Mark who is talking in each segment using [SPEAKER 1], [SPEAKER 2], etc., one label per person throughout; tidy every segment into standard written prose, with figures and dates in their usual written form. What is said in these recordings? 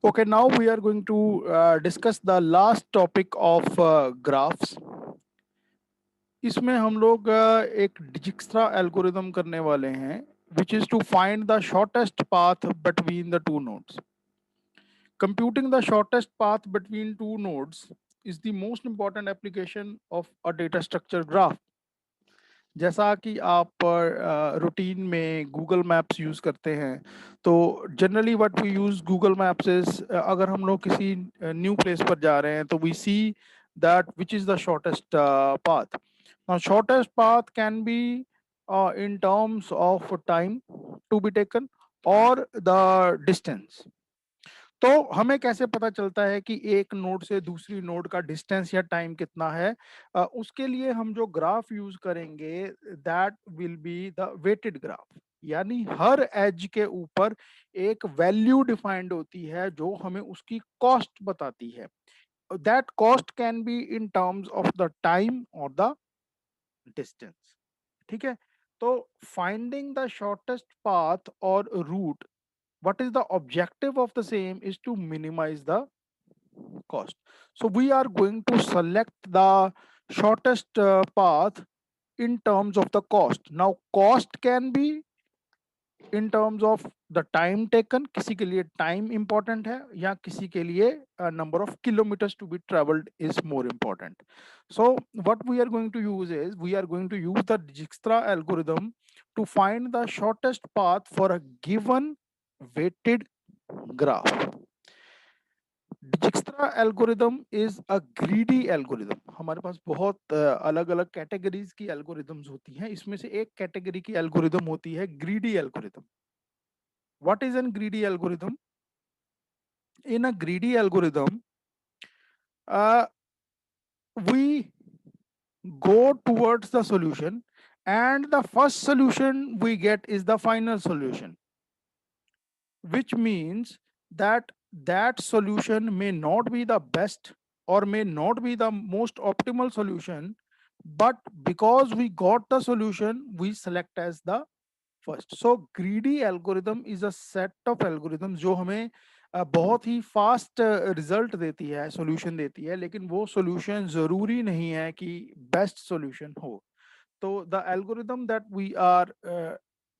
[SPEAKER 1] Okay, now we are going to discuss the last topic of graphs. इसमें हम लोग एक डिजिक्स्ट्रा एल्गोरिदम करने वाले हैं which is to find the shortest path between the two nodes. Computing the shortest path between two nodes is the most important application of a data structure graph. जैसा कि आप रूटीन में Google maps use करते हैं, तो generally what we use Google maps is, अगर हम लोग किसी न्यू प्लेस पर जा रहे हैं तो we see that which is the shortest path. Now shortest path can be in terms of time to be taken or the distance. तो हमें कैसे पता चलता है कि एक नोड से दूसरी नोड का डिस्टेंस या टाइम कितना है? उसके लिए हम जो ग्राफ यूज करेंगे that will be the weighted graph. यानी हर एज के ऊपर एक वैल्यू डिफाइंड होती है जो हमें उसकी कॉस्ट बताती है. That cost can be in terms of the time और द डिस्टेंस. ठीक है. तो फाइंडिंग द शॉर्टेस्ट पाथ और root, what is the objective of the same is to minimize the cost. So we are going to select the shortest path in terms of the cost. Now cost can be in terms of the time taken, किसी के लिए time important है या किसी के लिए number of kilometers to be traveled is more important. So what we are going to use is we are going to use the Dijkstra algorithm to find the shortest path for a given weighted graph. Dijkstra algorithm is a greedy algorithm. हमारे पास बहुत अलग अलग categories की algorithms होती हैं. इसमें से एक कैटेगरी की एल्गोरिदम होती है greedy algorithm. What is an greedy algorithm? In a greedy algorithm we go towards the solution and the first solution we get is the final solution, which means that that solution may not be the best or may not be the most optimal solution, but because we got the solution we select as the first. So greedy algorithm is a set of algorithms जो हमें बहुत ही fast result देती है, solution देती है, लेकिन वो solution जरूरी नहीं है कि बेस्ट सॉल्यूशन हो. So the algorithm that we are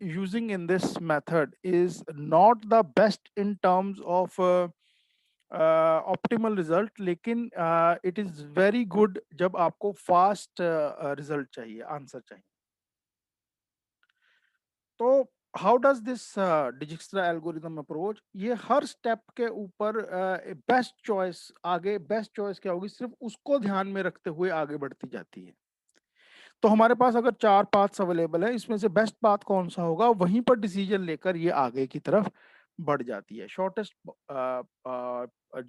[SPEAKER 1] using in this method is not the best in terms of optimal result, लेकिन इट इज वेरी गुड जब आपको फास्ट रिजल्ट चाहिए, आंसर चाहिए. तो how does this Dijkstra algorithm approach? ये हर step के ऊपर बेस्ट चॉइस, आगे बेस्ट चॉइस क्या होगी सिर्फ उसको ध्यान में रखते हुए आगे बढ़ती जाती है. तो हमारे पास अगर चार पाथ्स अवेलेबल है, इसमें से बेस्ट पाथ कौन सा होगा वहीं पर डिसीजन लेकर ये आगे की तरफ बढ़ जाती है. शॉर्टेस्ट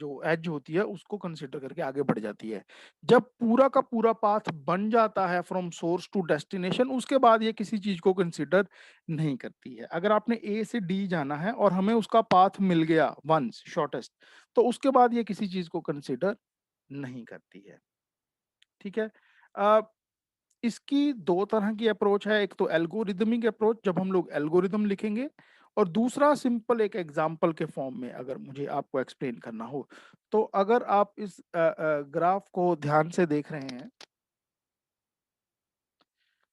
[SPEAKER 1] जो एज होती है उसको कंसिडर करके आगे बढ़ जाती है. जब पूरा का पूरा पाथ बन जाता है फ्रॉम सोर्स टू डेस्टिनेशन, उसके बाद ये किसी चीज को कंसिडर नहीं करती है. अगर आपने ए से डी जाना है और हमें उसका पाथ मिल गया वंस शॉर्टेस्ट, तो उसके बाद ये किसी चीज को कंसिडर नहीं करती है. ठीक है. इसकी दो तरह की अप्रोच है. एक तो एल्गोरिदमिक अप्रोच जब हम लोग एल्गोरिदम लिखेंगे, और दूसरा सिंपल एक एग्जांपल के फॉर्म में अगर मुझे आपको एक्सप्लेन करना हो. तो अगर आप इस ग्राफ को ध्यान से देख रहे हैं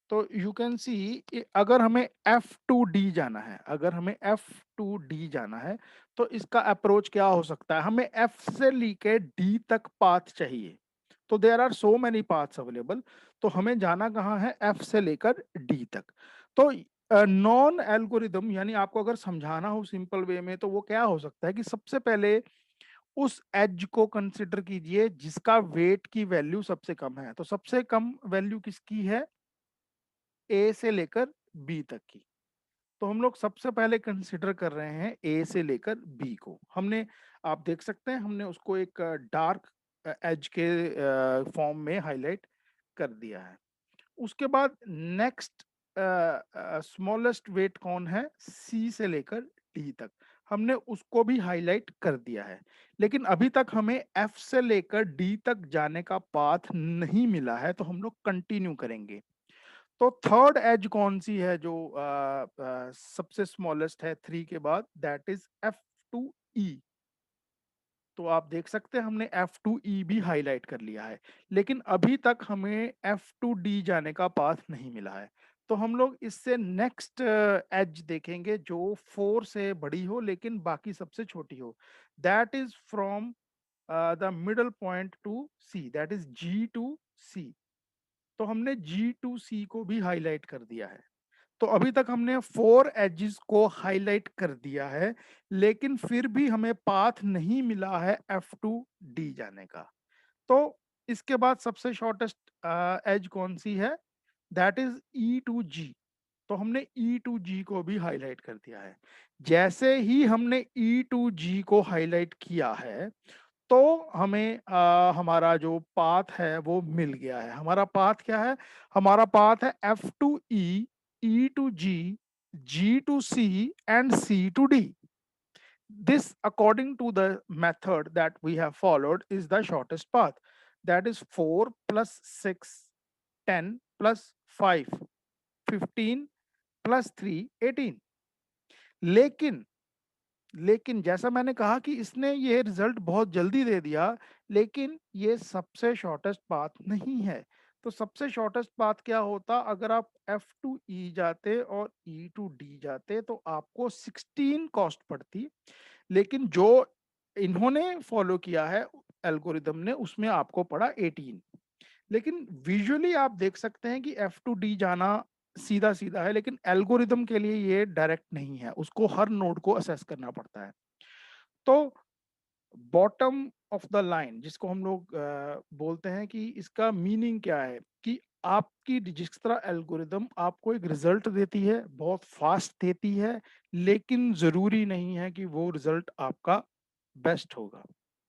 [SPEAKER 1] तो यू कैन सी, अगर हमें F2D जाना है, अगर हमें F2D जाना है तो इसका अप्रोच क्या हो सकता है? हमें F से लेके D तक पाथ चाहिए. तो there are so many paths available. तो हमें जाना कहाँ है? F से लेकर D तक. तो नॉन एल्गोरिदम यानी आपको अगर समझाना हो सिंपल वे में तो वो क्या हो सकता है कि सबसे पहले उस एज को कंसिडर कीजिए जिसका वेट की वैल्यू सबसे कम है. तो सबसे कम वैल्यू किसकी है? ए से लेकर बी तक की. तो हम लोग सबसे पहले कंसिडर कर रहे हैं ए से लेकर बी को. हमने, आप देख सकते हैं हमने उसको एक डार्क एज के फॉर्म में हाईलाइट कर दिया है. उसके बाद नेक्स्ट स्मॉलेस्ट वेट कौन है? सी से लेकर डी तक. हमने उसको भी हाईलाइट कर दिया है. लेकिन अभी तक हमें एफ से लेकर डी तक जाने का पाथ नहीं मिला है, तो हम लोग कंटिन्यू करेंगे. तो थर्ड एज कौन सी है जो सबसे स्मॉलेस्ट है थ्री के बाद? That is F2E. तो आप देख सकते हैं हमने F2E भी हाईलाइट कर लिया है, लेकिन अभी तक हमें F2D जाने का पाथ नहीं मिला है। तो हम लोग इससे नेक्स्ट एज देखेंगे जो 4 से बड़ी हो लेकिन बाकी सबसे छोटी हो। That is from the middle point two C, that is G2C। तो हमने G2C को भी हाईलाइट कर दिया है। तो अभी तक हमने 4 एजेस को हाईलाइट कर दिया है, लेकिन फिर भी हमें पाथ नहीं मिला है F2D जाने का। तो इसके बाद सबसे शॉर्टेस्ट एज कौन सी है? That is E2G। तो हमने E2G को भी हाईलाइट कर दिया है। जैसे ही हमने E2G को हाईलाइट किया है, तो हमें हमारा जो पाथ है वो मिल गया है। हमारा पाथ क्या है? हमारा पाथ है F2E, E2G, G2C and C2D. This, according to the method that we have followed, is the shortest path. That is 4 plus 6, 10 plus 5, 15 plus 3, 18. लेकिन लेकिन जैसा मैंने कहा कि इसने ये रिजल्ट बहुत जल्दी दे दिया, लेकिन ये सबसे शॉर्टेस्ट पाथ नहीं है। तो सबसे शॉर्टेस्ट पाथ क्या होता? अगर आप F2E जाते और E2D जाते तो आपको 16 कॉस्ट पड़ती, लेकिन जो इन्होंने फॉलो किया है एल्गोरिदम ने, उसमें आपको पड़ा 18। लेकिन विजुअली आप देख सकते हैं कि F2D जाना सीधा सीधा है, लेकिन एल्गोरिदम के लिए ये डायरेक्ट नहीं है, उसको हर नोड को असेस करना पड़ता है। तो बॉटम ऑफ द लाइन जिसको हम लोग बोलते हैं, कि इसका मीनिंग क्या है, कि आपकी डिजिक्स्ट्रा एल्गोरिदम आपको एक रिजल्ट देती है, बहुत फास्ट देती है, लेकिन जरूरी नहीं है कि वो रिजल्ट आपका बेस्ट होगा।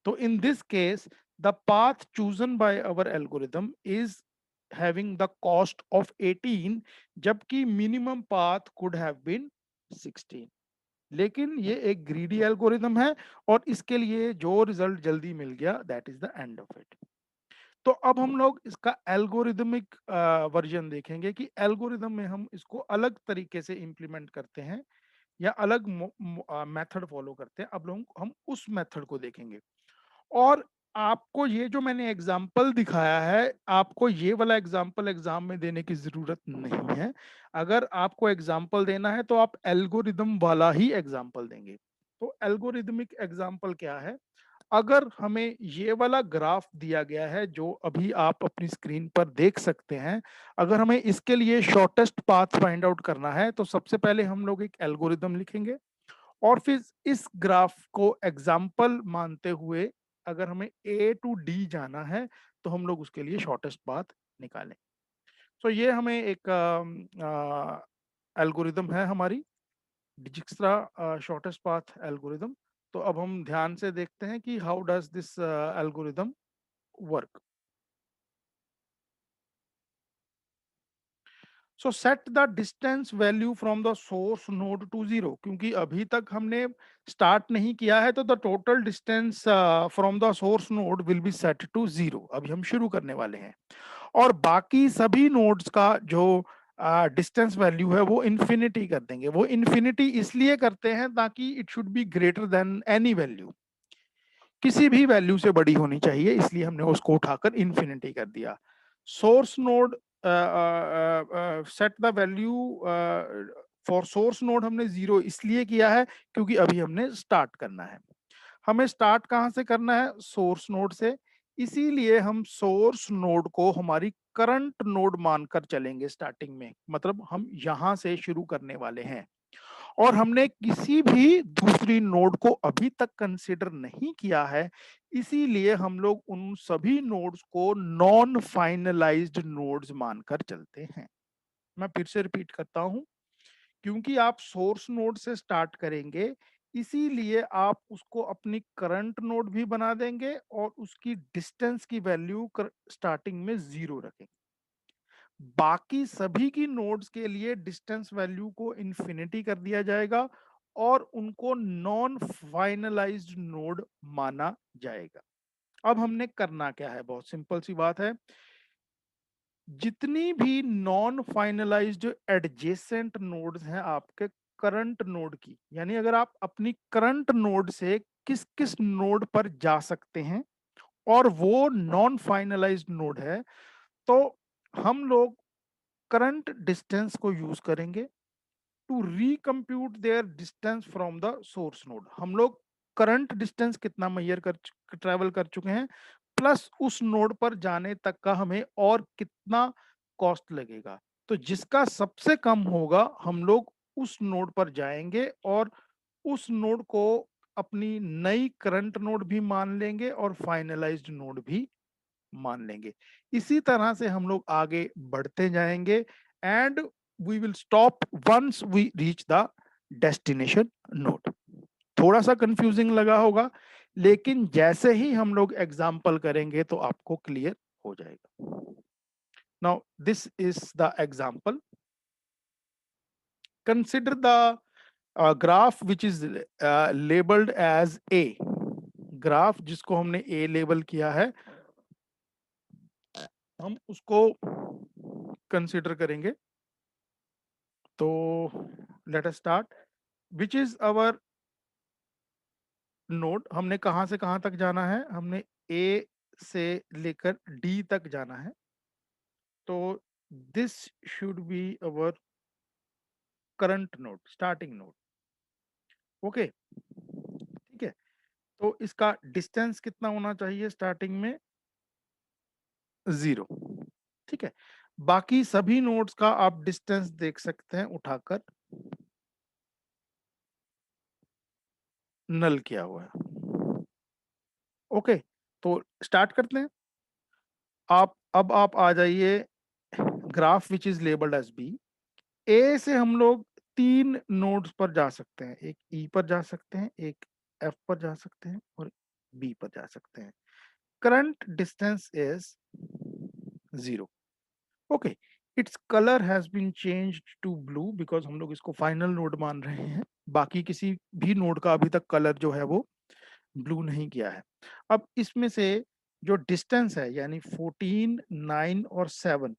[SPEAKER 1] तो in this case the path chosen by our algorithm is having the cost of 18, जबकि minimum path could have been 16। लेकिन ये एक ग्रीडी एल्गोरिदम है, और इसके लिए जो रिजल्ट जल्दी मिल गया, that is the end of it. तो अब हम लोग इसका एल्गोरिदमिक वर्जन देखेंगे, कि एल्गोरिदम में हम इसको अलग तरीके से इंप्लीमेंट करते हैं या अलग मेथड फॉलो करते हैं। अब लोग हम उस मेथड को देखेंगे। और आपको ये जो मैंने एग्जाम्पल दिखाया है, आपको ये वाला एग्जाम्पल एग्जाम में देने की जरूरत नहीं है। अगर आपको एग्जाम्पल देना है तो आप एल्गोरिदम वाला ही एग्जाम्पल देंगे। तो एल्गोरिदमिक एग्जाम्पल क्या है? अगर हमें ये वाला ग्राफ दिया गया है जो अभी आप अपनी स्क्रीन पर देख सकते हैं, अगर हमें इसके लिए शॉर्टेस्ट पाथ फाइंड आउट करना है, तो सबसे पहले हम लोग एक एल्गोरिदम लिखेंगे, और फिर इस ग्राफ को एग्जाम्पल मानते हुए अगर हमें A to D जाना है, तो हम लोग उसके लिए शॉर्टेस्ट पाथ निकालें। तो ये हमें एक एल्गोरिदम है हमारी डिजिक्स्ट्रा शॉर्टेस्ट पाथ एल्गोरिदम। तो अब हम ध्यान से देखते हैं कि how does this algorithm work. So set the distance value from the source node to 0। क्योंकि अभी तक हमने स्टार्ट नहीं किया है, तो the total distance from the source node will be set to 0। अभी हम शुरू करने वाले हैं, और बाकी सभी नोड्स का जो डिस्टेंस वैल्यू है वो इन्फिनिटी कर देंगे। वो इन्फिनिटी इसलिए करते हैं ताकि it should be greater than any value, किसी भी वैल्यू से बड़ी होनी चाहिए, इसलिए हमने उसको उठाकर इन्फिनिटी कर दिया। Source node set the value for source node हमने 0 इसलिए किया है क्योंकि अभी हमने स्टार्ट करना है। हमें स्टार्ट कहाँ से करना है? सोर्स नोड से। इसीलिए हम सोर्स नोड को हमारी करंट नोड मानकर चलेंगे स्टार्टिंग में, मतलब हम यहां से शुरू करने वाले हैं, और हमने किसी भी दूसरी नोड को अभी तक कंसीडर नहीं किया है। इसीलिए हम लोग उन सभी नोड्स को नॉन फाइनलाइज्ड नोड्स मानकर चलते हैं। मैं फिर से रिपीट करता हूं, क्योंकि आप सोर्स नोड से स्टार्ट करेंगे, इसीलिए आप उसको अपनी करंट नोड भी बना देंगे और उसकी डिस्टेंस की वैल्यू स्टार्टिंग में 0 रखेंगे। बाकी सभी की नोड्स के लिए डिस्टेंस वैल्यू को इन्फिनिटी कर दिया जाएगा और उनको नॉन फाइनलाइज्ड नोड माना जाएगा। अब हमने करना क्या है? बहुत सिंपल सी बात है। जितनी भी नॉन फाइनलाइज्ड एडजेसेंट नोड्स हैं आपके करंट नोड की, यानी अगर आप अपनी करंट नोड से किस किस नोड पर जा सकते हैं और वो नॉन फाइनलाइज्ड नोड है, तो हम लोग करंट डिस्टेंस को यूज करेंगे to recompute their distance from the source node. हम लोग करंट डिस्टेंस कितना मैयर कर ट्रेवल कर चुके हैं, प्लस उस नोड पर जाने तक का हमें और कितना कॉस्ट लगेगा। तो जिसका सबसे कम होगा हम लोग उस नोड पर जाएंगे और उस नोड को अपनी नई करंट नोड भी मान लेंगे और फाइनलाइज्ड नोड भी मान लेंगे। इसी तरह से हम लोग आगे बढ़ते जाएंगे and we will stop once we reach the destination node. थोड़ा सा कंफ्यूजिंग लगा होगा, लेकिन जैसे ही हम लोग एग्जाम्पल करेंगे तो आपको क्लियर हो जाएगा। Now this is the example. Consider the graph which is labelled as A. Graph जिसको हमने ए लेबल किया है, हम उसको कंसिडर करेंगे। तो let us start. Which is our node, हमने कहां से कहां तक जाना है, हमने ए से लेकर डी तक जाना है। तो this should be our current node, starting node. Okay, ठीक है। तो इसका डिस्टेंस कितना होना चाहिए स्टार्टिंग में, 0। ठीक है, बाकी सभी नोड्स का आप डिस्टेंस देख सकते हैं उठाकर, नल किया हुआ है। ओके, तो स्टार्ट करते हैं। आप आ जाइए graph which is labelled as B. A से हम लोग 3 नोड्स पर जा सकते हैं, एक ई पर जा सकते हैं, एक एफ पर जा सकते हैं और बी पर जा सकते हैं। Current distance is 0। Okay, it's colour has been changed to blue because हम लोग इसको फाइनल नोड मान रहे हैं। बाकी किसी भी नोड का अभी तक कलर जो है वो ब्लू नहीं किया है। अब इसमें से जो डिस्टेंस है यानी 14, 9 और 7,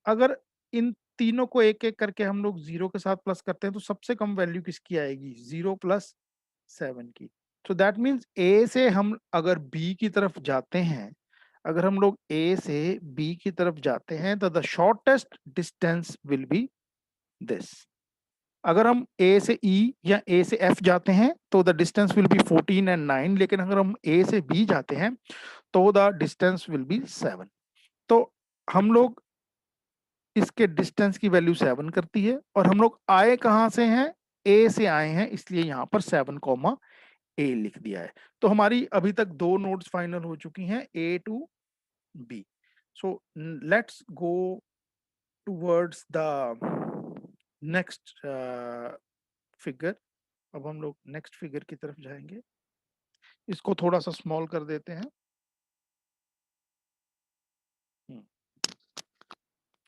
[SPEAKER 1] अगर इन तीनों को एक एक करके हम लोग 0 के साथ प्लस करते हैं तो सबसे कम वैल्यू किसकी आएगी, 0 प्लस 7 की। तो दैट मीन्स ए से हम अगर बी की तरफ जाते हैं, अगर हम लोग ए से बी की तरफ जाते हैं तो the shortest distance will be this. अगर हम ए से ई या ए से एफ जाते हैं तो the distance will be 14 and 9, लेकिन अगर हम ए से बी जाते हैं तो द डिस्टेंस विल बी 7। तो हम लोग इसके डिस्टेंस की वैल्यू 7 करती है और हम लोग आए कहां से हैं, ए से आए हैं, इसलिए यहां पर 7, ए लिख दिया है। तो हमारी अभी तक 2 नोड्स फाइनल हो चुकी हैं, A to B. So let's go towards the next figure. अब हम लोग नेक्स्ट फिगर की तरफ जाएंगे। इसको थोड़ा सा स्मॉल कर देते हैं।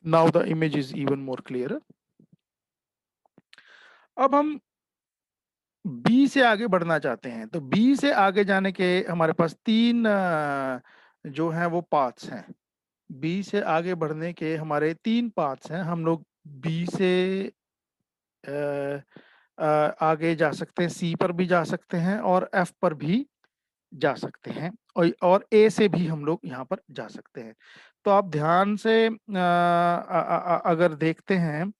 [SPEAKER 1] Now the image is even more clear. अब हम बी से आगे बढ़ना चाहते हैं, तो बी से आगे जाने के हमारे पास 3 जो हैं वो पाथ्स हैं। बी से आगे बढ़ने के हमारे 3 पाथ्स हैं। हम लोग बी से आगे जा सकते हैं, सी पर भी जा सकते हैं और एफ पर भी जा सकते हैं और ए से भी हम लोग यहाँ पर जा सकते हैं। तो आप ध्यान से अगर देखते हैं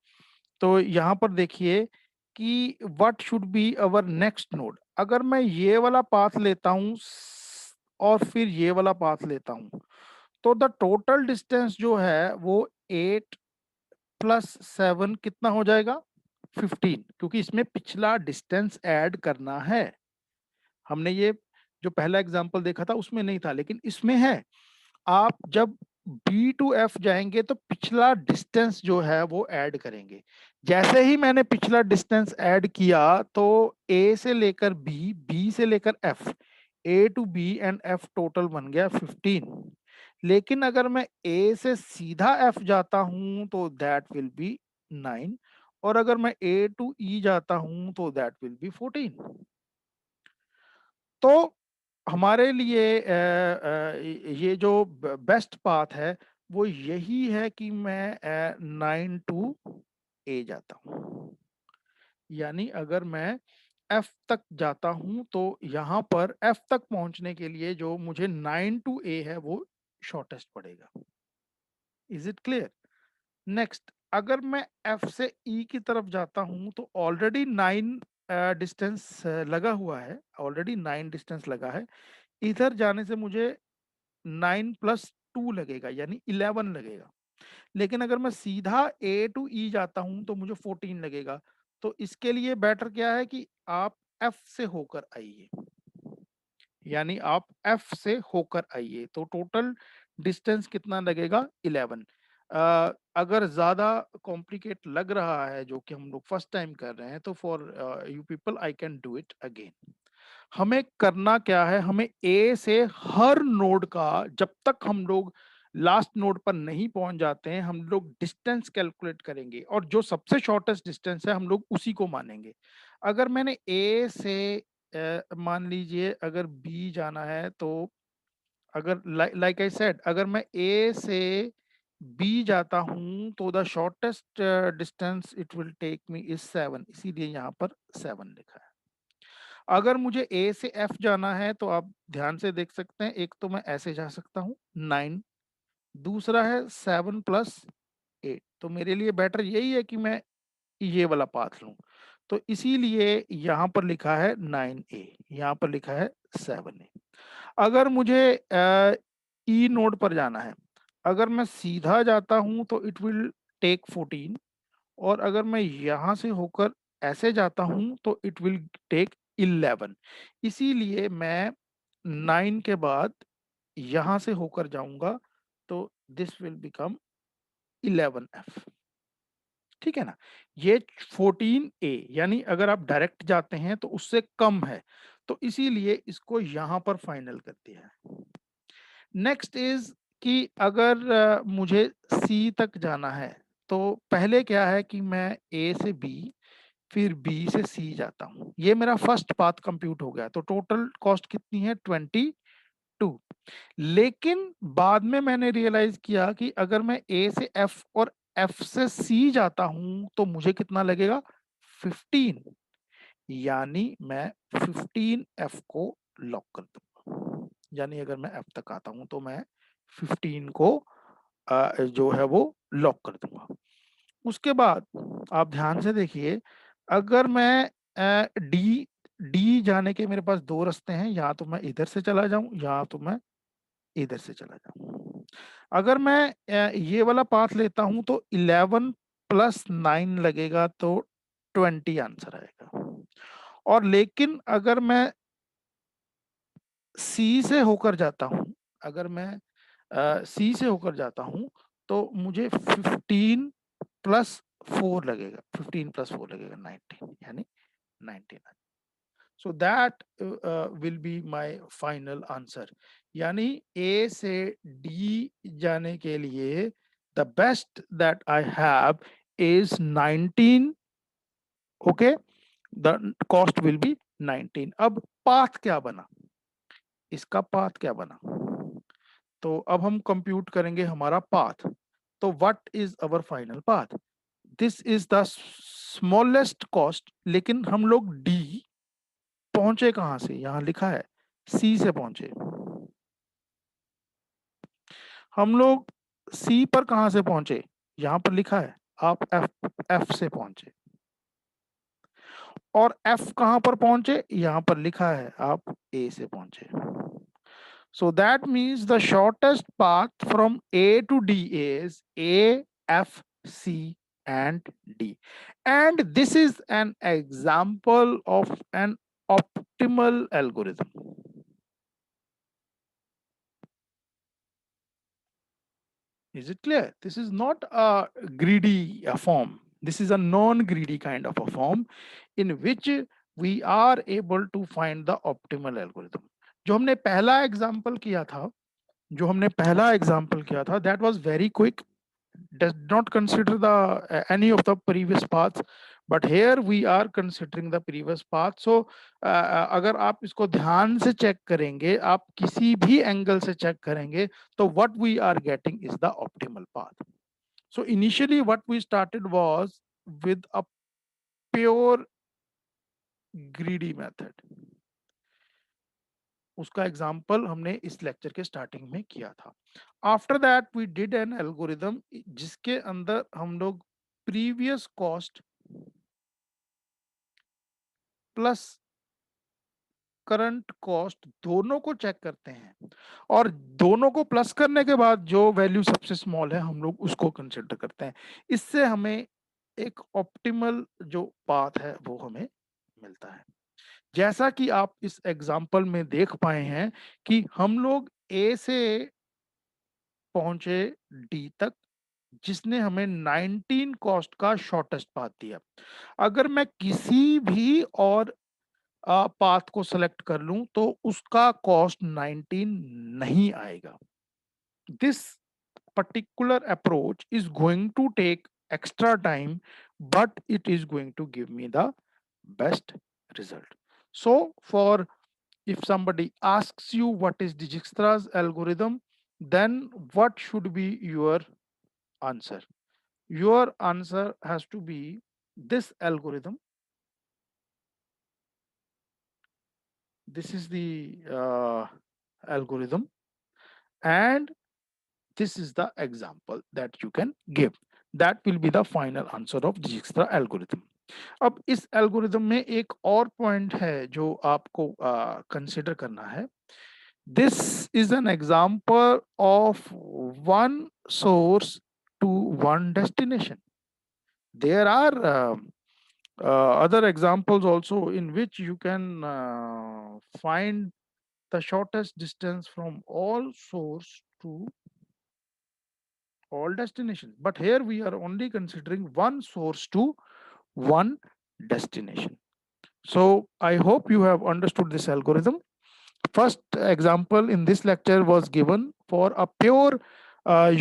[SPEAKER 1] तो यहाँ पर देखिए कि what should be our next node. अगर मैं ये वाला पाथ लेता हूँ और फिर ये वाला पाथ लेता हूँ तो द टोटल डिस्टेंस जो है वो 8 प्लस 7 कितना हो जाएगा, 15, क्योंकि इसमें पिछला डिस्टेंस ऐड करना है। हमने ये जो पहला एग्जांपल देखा था उसमें नहीं था, लेकिन इसमें है। आप जब बी टू एफ जाएंगे तो पिछला डिस्टेंस जो है वो ऐड करेंगे। जैसे ही मैंने पिछला डिस्टेंस ऐड किया तो ए से लेकर बी, बी से लेकर F, A to B and F total बन गया 15। लेकिन अगर मैं ए से सीधा एफ जाता हूं तो दैट विल बी 9, और अगर मैं ए टू ई जाता हूं तो दैट विल बी 14। तो हमारे लिए ये जो बेस्ट पाथ है वो यही है कि मैं 9 टू ए जाता हूँ। यानी अगर मैं F तक जाता हूं तो यहाँ पर F तक पहुंचने के लिए जो मुझे 9 to A है वो शॉर्टेस्ट पड़ेगा। Is it clear? नेक्स्ट, अगर मैं F से E की तरफ जाता हूं तो ऑलरेडी 9 डिस्टेंस लगा हुआ है, ऑलरेडी 9 डिस्टेंस लगा है। इधर जाने से मुझे 9+2 लगेगा, यानी 11 लगेगा। लेकिन अगर मैं सीधा A to E जाता हूं तो मुझे 14 लगेगा। तो इसके लिए बेटर क्या है कि आप F से होकर आइए, यानी आप F से होकर आइए तो टोटल डिस्टेंस कितना लगेगा? 11। अगर ज्यादा कॉम्प्लिकेट लग रहा है, जो कि हम लोग फर्स्ट टाइम कर रहे हैं, तो for you people I can do it again. हमें करना क्या है, हमें ए से हर नोड का, जब तक हम लोग लास्ट नोड पर नहीं पहुंच जाते हैं, हम लोग डिस्टेंस कैलकुलेट करेंगे और जो सबसे शॉर्टेस्ट डिस्टेंस है हम लोग उसी को मानेंगे। अगर मैंने ए से मान लीजिए अगर बी जाना है, तो अगर लाइक आई सेड, अगर मैं ए से बी जाता हूं तो the shortest distance it will take me is 7, इसीलिए यहाँ पर 7 लिखा है। अगर मुझे ए से एफ जाना है तो आप ध्यान से देख सकते हैं, एक तो मैं ऐसे जा सकता हूँ 9, दूसरा है 7+8। तो मेरे लिए बेटर यही है कि मैं ये वाला पाथ लूं। तो इसीलिए यहाँ पर लिखा है 9A, यहाँ पर लिखा है 7A। अगर मुझे ई नोड पर जाना है, अगर मैं सीधा जाता हूं तो इट विल टेक 14, और अगर मैं यहां से होकर ऐसे जाता हूं तो इट विल टेक 11। इसीलिए मैं 9 के बाद यहां से होकर जाऊंगा तो दिस विल बिकम 11F। ठीक है ना? ये 14A, यानी अगर आप डायरेक्ट जाते हैं तो उससे कम है, तो इसीलिए इसको यहां पर फाइनल कर दिया है। नेक्स्ट इज कि अगर मुझे सी तक जाना है, तो पहले क्या है कि मैं ए से बी, फिर बी से सी जाता हूँ। ये मेरा फर्स्ट पाथ कंप्यूट हो गया, तो टोटल कॉस्ट कितनी है? 22। लेकिन बाद में मैंने रियलाइज किया कि अगर मैं ए से एफ और एफ से सी जाता हूं तो मुझे कितना लगेगा? 15। यानी मैं 15F को लॉक कर दूंगा। यानी अगर मैं एफ तक आता हूं तो मैं 15 को जो है वो लॉक कर दूंगा। उसके बाद आप ध्यान से देखिए, अगर मैं डी डी जाने के मेरे पास दो रास्ते हैं, या तो मैं इधर से चला जाऊं या तो मैं इधर से चला जाऊं। अगर मैं ये वाला पाथ लेता हूं तो 11+9 लगेगा, तो 20 आंसर आएगा। और लेकिन अगर मैं सी से होकर जाता हूं, अगर मैं सी से होकर जाता हूं तो मुझे 15+4 लगेगा, 15+4 लगेगा 19, यानी 19। So that will be my final answer. यानी ए से डी जाने के लिए the best that I have is 19। Okay, the cost will be 19। अब पाथ क्या बना, इसका पाथ क्या बना? तो अब हम कंप्यूट करेंगे हमारा पाथ। तो what is our final path? This is the smallest cost. लेकिन हम लोग डी पहुंचे कहां से? यहां लिखा है सी से पहुंचे। हम लोग सी पर कहां से पहुंचे? यहां पर लिखा है आप एफ से पहुंचे। और एफ कहां पर पहुंचे? यहां पर लिखा है आप ए से पहुंचे। So that means the shortest path from A to D is A, F, C, and D. And this is an example of an optimal algorithm. Is it clear? This is not a greedy form. This is a non-greedy kind of a form in which we are able to find the optimal algorithm. जो हमने पहला example किया था, that was very quick, does not consider the any of the previous paths, but here we are considering the previous path. So अगर आप इसको ध्यान से चेक करेंगे, आप किसी भी एंगल से चेक करेंगे, तो what we are getting is the optimal path. So initially what we started was with a pure greedy method, उसका एग्जाम्पल हमने इस लेक्चर के स्टार्टिंग में किया था। After that we did an algorithm जिसके अंदर हम लोग previous cost plus current cost दोनों को चेक करते हैं और दोनों को प्लस करने के बाद जो वैल्यू सबसे स्मॉल है हम लोग उसको कंसिडर करते हैं। इससे हमें एक ऑप्टिमल जो पाथ है वो हमें मिलता है। जैसा कि आप इस एग्जाम्पल में देख पाए हैं कि हम लोग ए से पहुंचे डी तक जिसने हमें 19 कॉस्ट का शॉर्टेस्ट पाथ दिया। अगर मैं किसी भी और पाथ को सेलेक्ट कर लूं तो उसका कॉस्ट 19 नहीं आएगा। This particular approach is going to take extra time, but it is going to give me the best result. So for if somebody asks you what is Dijkstra's algorithm, then what should be your answer? Your answer has to be this algorithm. This is the algorithm, and this is the example that you can give. That will be the final answer of Dijkstra algorithm. अब इस algorithm में एक और point है जो आपको consider करना है। This is an example of one source to one destination. There are other examples also in which you can find the shortest distance from all source to all destinations, but here we are only considering one source to one destination. So I hope you have understood this algorithm. First example in this lecture was given for a pure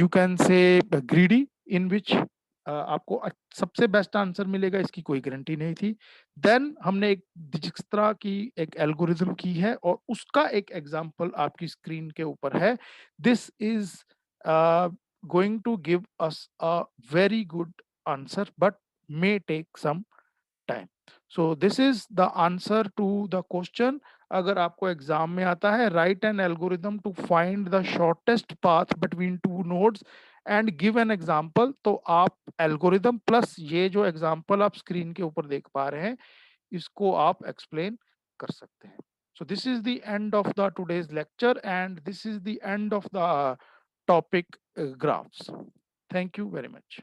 [SPEAKER 1] you can say greedy, in which आपको सबसे best answer मिलेगा इसकी कोई guarantee नहीं थी। Then हमने एक Dijkstra की एक एल्गोरिथम की है और उसका एक एग्जांपल आपकी स्क्रीन के ऊपर है। This is going to give us a very good answer but may take some time. So this is the answer to the question. अगर आपको एग्जाम में आता है write an algorithm to find the shortest path between two nodes and give an example, तो आप algorithm plus ये जो example आप स्क्रीन के ऊपर देख पा रहे हैं इसको आप एक्सप्लेन कर सकते हैं। So this is the end of the today's lecture and this is the end of the topic graphs. Thank you very much.